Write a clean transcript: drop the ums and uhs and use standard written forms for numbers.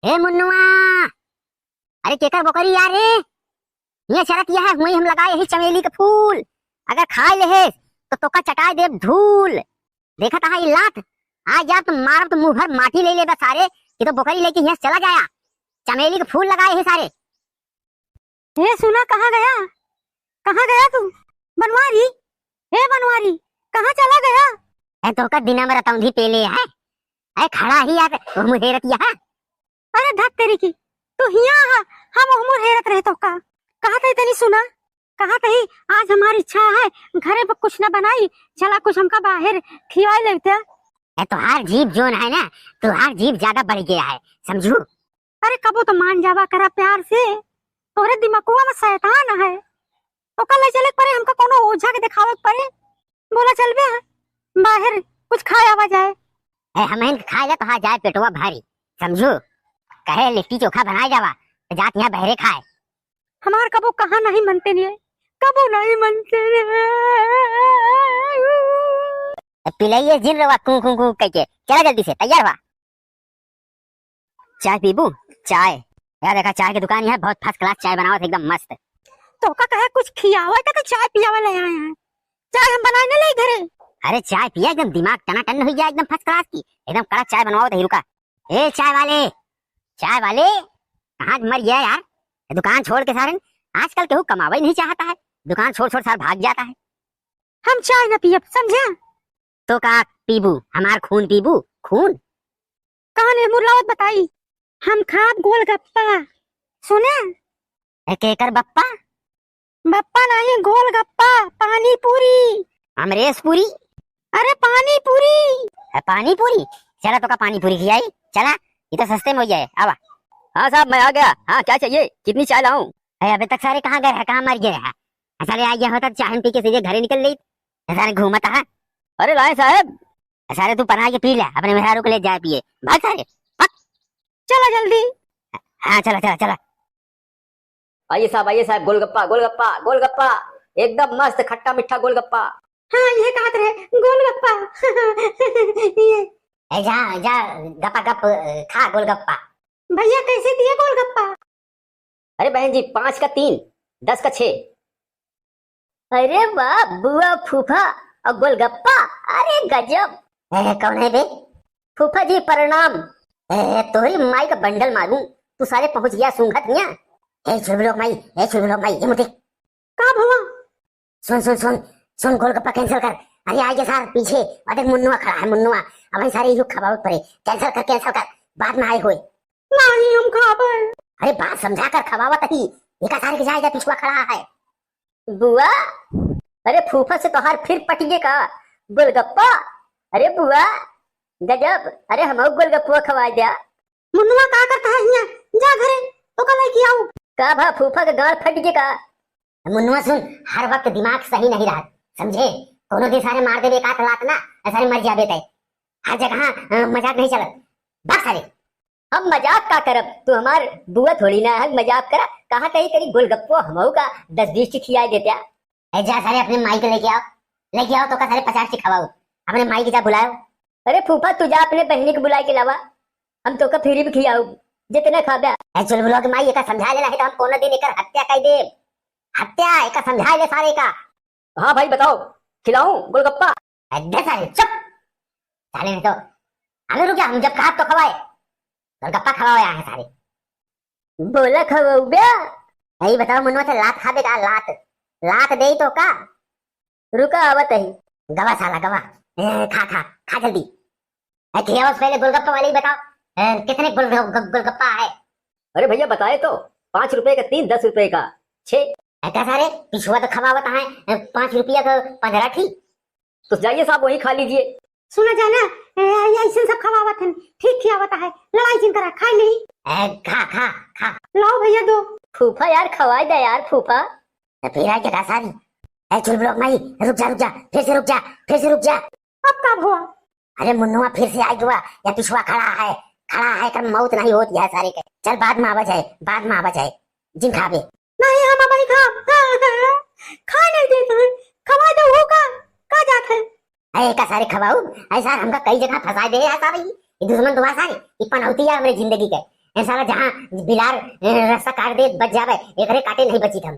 हे मुन्नुआ, अरे केकर बकरी यार रे। ये शरत यह है वही हम लगाए ही चमेली के फूल। अगर खा ले है तो तोका चटाई दे धूल। देखा था ये लात आज यार तुम मारब तो मुंह भर माटी ले ले बस सारे। ये तो बकरी लेके यहाँ चला जाया। चमेली के फूल लगाए हैं सारे। हे सुना, कहाँ गया? कहाँ गया तू बनवारी? हे बनवारी, कहाँ चला गया? ए तो का दिना मेरा तौंधी पेले है। ए खड़ा ही यार मुंह हेरत यह। अरे धक तेरी की, तू हिया हा, हम हमर हेरत रहे तो का। कहाँ थे तनी सुना, कहाँ थे? आज हमारी इच्छा है घरे पर कुछ न बनाई, चला कुछ हमका बाहर खियाई लेते। ए तो हर जीव जोन है ना, तो हर जीव ज्यादा बढ़ गया है समझू। अरे कबो तो मान जावा करा प्यार से, तोरे दिमागुआ में शैतान है। तो कल ले चले परे, हमका कोनो ओझा के दिखावे परे। बोला चल बे बाहर कुछ खाए आवा जाए। ए हमें खा ले तो हाँ जाए पेटवा भारी समझू। कहे लिट्टी चोखा बनाए जावा तो जात यहाँ बहरे खाए। हमार कबो कहाँ नहीं मनते नहीं, कबो नहीं मनते रे। पिलाइए जिन रवा कू कू कू कह के चला जल्दी से तैयार हुआ। चाय पीबू? चाय यार देखा चाय की दुकान है, बहुत फर्स्ट क्लास चाय बनावत एकदम मस्त। तो का कहे कुछ खियावा का चाय पियावा ले आए हैं। चाय हम बनाए न ले घरे। अरे चाय पिया एकदम दिमाग टनाटन हो जाए एकदम फर्स्ट क्लास की, एकदम कड़ा चाय बनवाओ तो रुका। ए चाय वाले, चाय वाले कहाँ मर गया यार? दुकान छोड़ के सारे आजकल केहू कमावा ही नहीं चाहता है, दुकान छोड़ छोड़ सारा भाग जाता है। हम चाय न पियब समझे। तो का पीबू? हमार खून पीबू? खून कहाँ ने मुरलावत बताई। हम खाब गोलगप्पा। सुने? केकर बप्पा? बप्पा नहीं, गोलगप्पा, पानी पूरी। अमरेश पूरी? अरे पानी पूरी। पानी पूरी? चला तो का पानी पूरी खिलाई चला, ये तो सस्ते में हो जाए। आवा। हाँ साहब मैं आ गया। हाँ क्या चाहिए, कितनी चाय लाऊं? अबे तक सारे कहाँ गए हैं, कहाँ मर गए हैं? सारे आ गया होता चाय पी के सीधे घरे निकल रही, सारे घूमता है। अरे लाए साहब। सारे तू पना के पी ले, अपने मेहरारू को ले जाए पिए भाग सारे। चला जल्दी। हाँ चला चला चला। आइए साहब गोलगप्पा गोलगप्पा गोलगप्पा, एकदम मस्त खट्टा मीठा गोलगप्पा। हाँ ये कहा रहे गोलगप्पा। ये जा जा गप्पा गप खा गोलगप्पा। भैया कैसे दिए गोलगप्पा? अरे बहन जी 5 का 3, 10 का 6। अरे वाह बुआ फूफा और गोलगप्पा, अरे गजब। कौन है बे? फूफा जी प्रणाम। तोरी माई का बंडल मारूं, तू सारे पहुंच गया सूंघत निया। चुलबुलो माई, चुलबुलो माई, ये मुझे का भवा? सुन सुन सुन सुन, गोलगप्पा कैंसिल कर। अरे आगे सार पीछे अरे मुन्नुआ खड़ा है, मुन्नुआ अब भाई सारे युग खबावत पड़े। कैंसिल कर बाद में आए हुए। नहीं हम खाबे। अरे बात समझा कर खबावत ही, ये सारे के जाएगा पिछुआ खड़ा है। बुआ, अरे फूफा से तो हार फिर पटिए का गोलगप्पा। अरे बुआ गजब, अरे हम गोलगप्पा खवा दिया। मुन्नुआ का करता है यहाँ? जा घरे तो कल लेके आऊं। का भा फूफा का गाल फट गए का? मुन्नुआ सुन, हर वक्त दिमाग सही नहीं रहा समझे। कोनो दिन सारे मार दे एक हाथ लात ना, सारे मर जाबे तय। हर जगह मजाक नहीं चलत बस सारे। हम मजाक का करब, तू हमार बुआ थोड़ी ना है मजाक करा। कहाँ कहीं तेरी गोलगप्पो हमहू का 10-20 ची खिया देते। जा सारे अपने माई को लेके आओ तो का सारे 50 ची खवाओ। अपने माई की जा बुलाओ। अरे फूफा तू जा अपने बहनी को बुला के लावा, हम तो का फिर भी खियाऊ जितने खाबे। चल बोलो कि माई एका समझा लेला है तो हम कोनो दिन एकर हत्या कर दे। हत्या एका समझा ले सारे का। हाँ भाई बताओ, खिलाऊं गोलगप्पा? अड्डे सारे चुप साले ने तो हमें रुक जा, हम जब कहा तो खवाए। गोलगप्पा खवाओ यहाँ सारे। बोला खवाऊ बे। यही बताओ मुन्नुआ से लात खाबे का? लात दे तो का? रुका आवत है। गवा साला गवा। खा खा खा जल्दी। खिलाओ पहले गोलगप्पा वाले ही बताओ, कितने गोलगप्पा है? अरे भैया बताए तो 5 रुपए का 3, 10 रुपए का 6। ऐसा सारे पिछुआ तो खवावत है 5 रुपया का 15 थी। तो जाइए साहब वही खा लीजिए। सुना जाना ऐसे सब खवावत है, ठीक खियावत है, लड़ाई जिन करा खाई नहीं। खा खा खा। लाओ भैया दो। फूफा यार खवाई दे यार फूफा। फिर आ जगह सारी। चुल ब्लॉक माई रुक जा, फिर से रुक जा। अब कब हुआ? अरे मुन्नुआ फिर से आई हुआ या पिछुआ खड़ा है कर मौत नहीं होती है सारे के। चल बाद में आवा जाए जिन खाबे। नहीं हम अब नहीं खा नहीं देते हैं, खवा दो होगा का जात है। अरे का सारे खवाऊ ऐसा हमका कई जगह फंसा दे है सारे। ये दुश्मन दुआ सारे इपन होती है हमारी जिंदगी के। ए साला जहां बिलार रास्ता काट दे बच जावे एकरे काटे नहीं बची हम